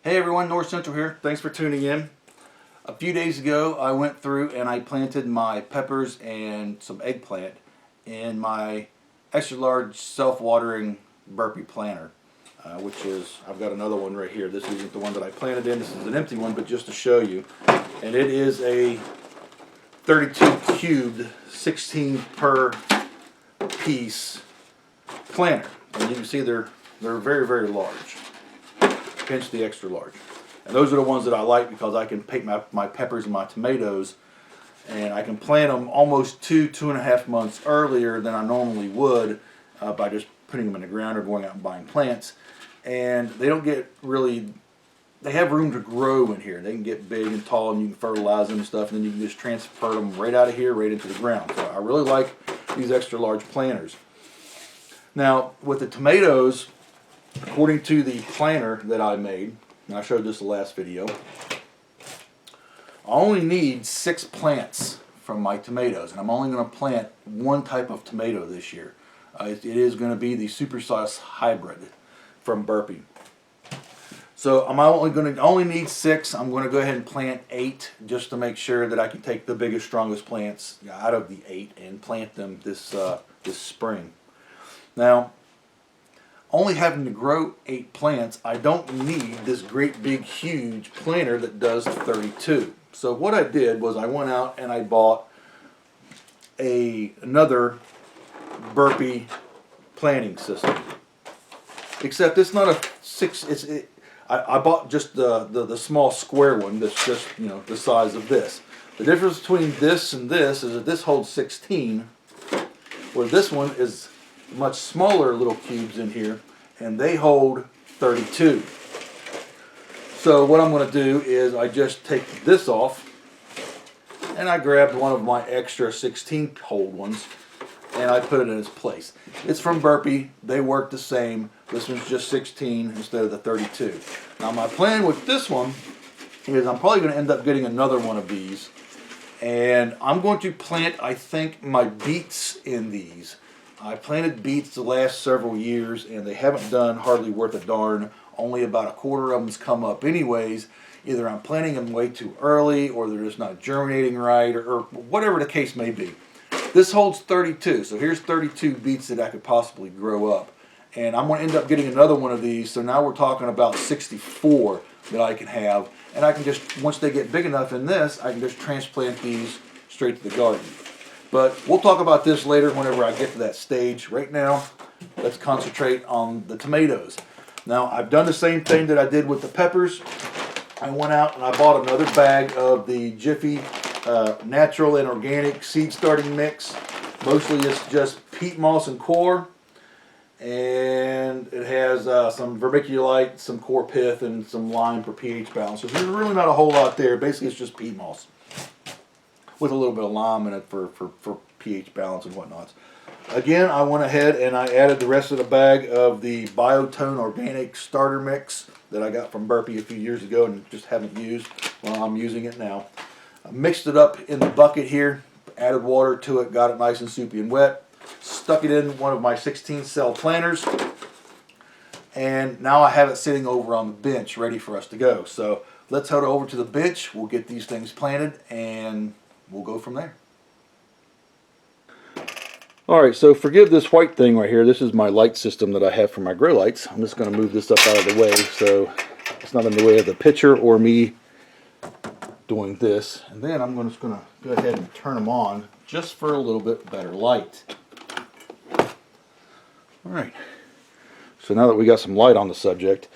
Hey everyone, North Central here. Thanks for tuning in. A few days ago I went through and I planted my peppers and some eggplant in my extra large self-watering Burpee planter, which is, I've got another one right here. This isn't the one that I planted in, this is an empty one, but just to show you. And it is a 32 cubed 16 per piece planter. And you can see they're very, very large. Pinch the extra large. And those are the ones that I like because I can pick my peppers and my tomatoes, and I can plant them almost 2.5 months earlier than I normally would by just putting them in the ground or going out and buying plants. And they don't get really, they have room to grow in here. They can get big and tall and you can fertilize them and stuff, and then you can just transfer them right out of here right into the ground. So I really like these extra large planters. Now with the tomatoes, according to the planter that I made, and I showed this the last video, I only need 6 plants from my tomatoes, and I'm only going to plant one type of tomato this year. It is going to be the Supersauce hybrid from Burpee. So I'm only need 6. I'm going to go ahead and plant 8 just to make sure that I can take the biggest, strongest plants out of the 8 and plant them this spring. Now, only having to grow 8 plants, I don't need this great big huge planter that does 32. So what I did was I went out and I bought another Burpee planting system. Except it's not a 6. I bought just the small square one that's just, you know, the size of this. The difference between this and this is that this holds 16, where this one is much smaller little cubes in here, and they hold 32. So what I'm going to do is I just take this off, and I grabbed one of my extra 16 hole ones and I put it in its place. It's from Burpee. They work the same. This one's just 16 instead of the 32. Now my plan with this one is I'm probably going to end up getting another one of these, and I'm going to plant, I think, my beets in these. I planted beets the last several years and they haven't done hardly worth a darn. Only about a quarter of them's come up anyways. Either I'm planting them way too early or they're just not germinating right, or whatever the case may be. This holds 32, so here's 32 beets that I could possibly grow up. And I'm going to end up getting another one of these, so now we're talking about 64 that I can have. And I can just, once they get big enough in this, I can just transplant these straight to the garden. But we'll talk about this later whenever I get to that stage. Right now, let's concentrate on the tomatoes. Now, I've done the same thing that I did with the peppers. I went out and I bought another bag of the Jiffy natural and organic seed starting mix. Mostly it's just peat moss and coir. And it has some vermiculite, some coir pith, and some lime for pH balance. So there's really not a whole lot there. Basically, it's just peat moss with a little bit of lime in it for pH balance and whatnot. Again, I went ahead and I added the rest of the bag of the Biotone Organic Starter Mix that I got from Burpee a few years ago and just haven't used. Well, I'm using it now. I mixed it up in the bucket here, added water to it, got it nice and soupy and wet, stuck it in one of my 16 cell planters, and now I have it sitting over on the bench ready for us to go. So let's head over to the bench, we'll get these things planted, and we'll go from there. Alright, so forgive this white thing right here. This is my light system that I have for my grow lights. I'm just going to move this up out of the way so it's not in the way of the picture or me doing this. And then I'm just going to go ahead and turn them on just for a little bit better light. Alright, so now that we got some light on the subject,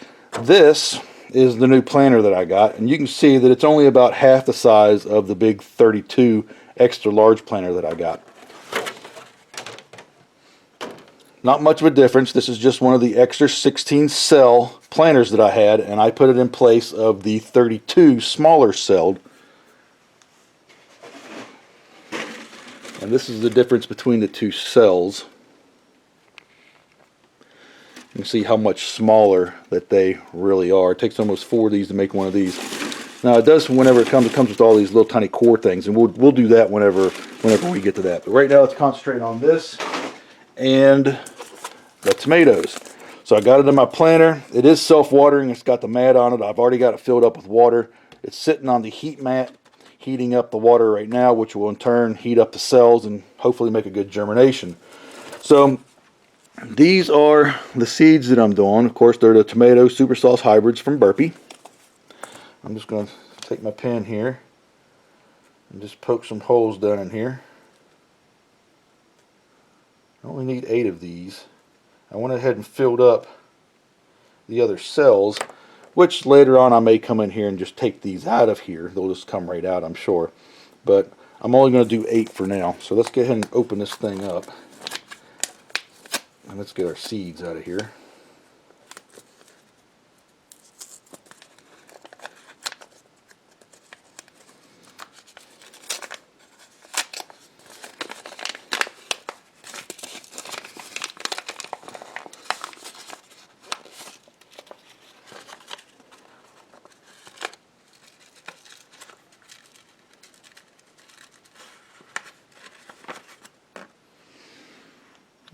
this is the new planter that I got, and you can see that it's only about half the size of the big 32 extra large planter that I got. Not much of a difference. This is just one of the extra 16 cell planters that I had, and I put it in place of the 32 smaller celled. And this is the difference between the two cells. You can see how much smaller that they really are. It takes almost 4 of these to make one of these. Now it does whenever it comes with all these little tiny core things, and we'll do that whenever we get to that. But right now let's concentrate on this and the tomatoes. So I got it in my planter. It is self-watering. It's got the mat on it. I've already got it filled up with water. It's sitting on the heat mat, heating up the water right now, which will in turn heat up the cells and hopefully make a good germination. So these are the seeds that I'm doing. Of course, they're the tomato Supersauce hybrids from Burpee. I'm just going to take my pen here and just poke some holes down in here. I only need 8 of these. I went ahead and filled up the other cells, which later on I may come in here and just take these out of here. They'll just come right out, I'm sure. But I'm only going to do 8 for now. So let's go ahead and open this thing up. And let's get our seeds out of here.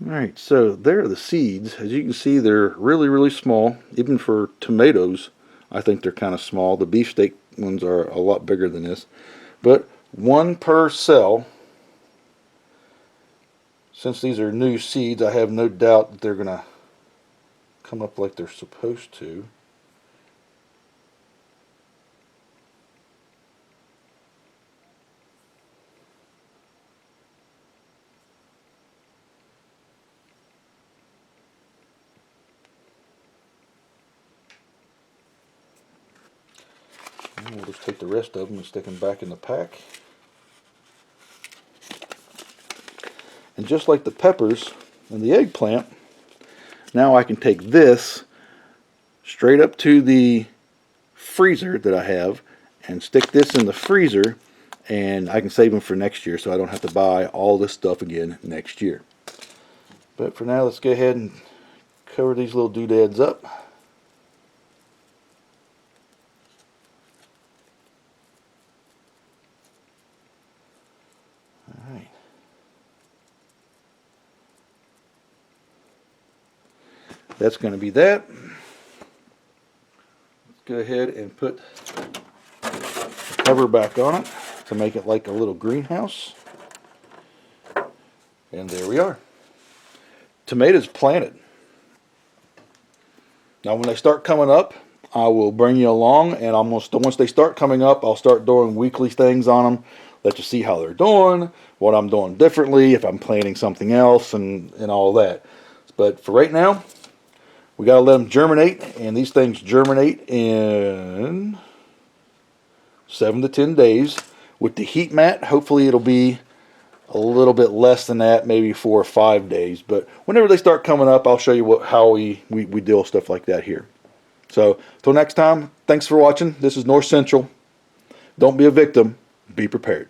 Alright, so there are the seeds. As you can see, they're really, really small. Even for tomatoes, I think they're kind of small. The beefsteak ones are a lot bigger than this. But 1 per cell. Since these are new seeds, I have no doubt that they're going to come up like they're supposed to. And we'll just take the rest of them and stick them back in the pack. And just like the peppers and the eggplant, now I can take this straight up to the freezer that I have and stick this in the freezer, and I can save them for next year so I don't have to buy all this stuff again next year. But for now, let's go ahead and cover these little doodads up. Alright. That's going to be that. Let's go ahead and put the cover back on it to make it like a little greenhouse. And there we are. Tomatoes planted. Now when they start coming up, I will bring you along, and once they start coming up, I'll start doing weekly things on them. Let you see how they're doing, what I'm doing differently, if I'm planting something else, and all that. But for right now, we got to let them germinate, and these things germinate in 7 to 10 days. With the heat mat, hopefully it'll be a little bit less than that, maybe 4 or 5 days. But whenever they start coming up, I'll show you how we deal with stuff like that here. So, till next time, thanks for watching. This is North Central. Don't be a victim. Be prepared.